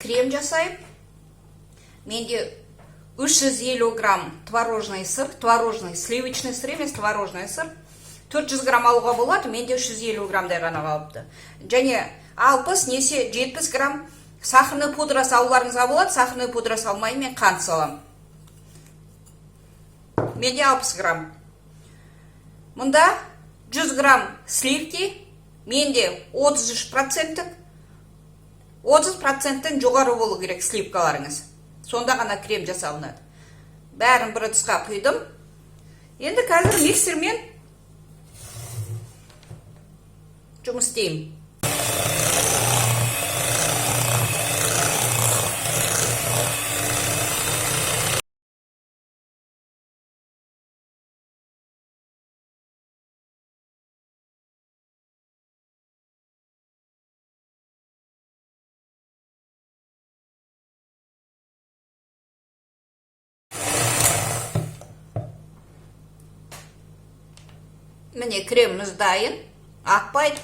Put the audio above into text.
крем жасайым. Менде 350 грамм творожный сыр, сливочный сыр емес, творожный сыр. 400 грамм алуға болады, менде 350 граммдай ғана қалыпты. Және 60 несе 70 грамм сахарный пудра салуларыңызға болады, сахарный пудра салмай мен қант салам. Менде 60 грамм. Мұнда 100 грамм сливки, менде 33%, 30%-тен жоғары болу керек сливкаларыңыз. Сонда ғана крем жасалынады. Бәрін бір ыдысқа құйдым. Енді қазір миксермен жұмыс істеймін. Міне креміміз дайын, ақпайды.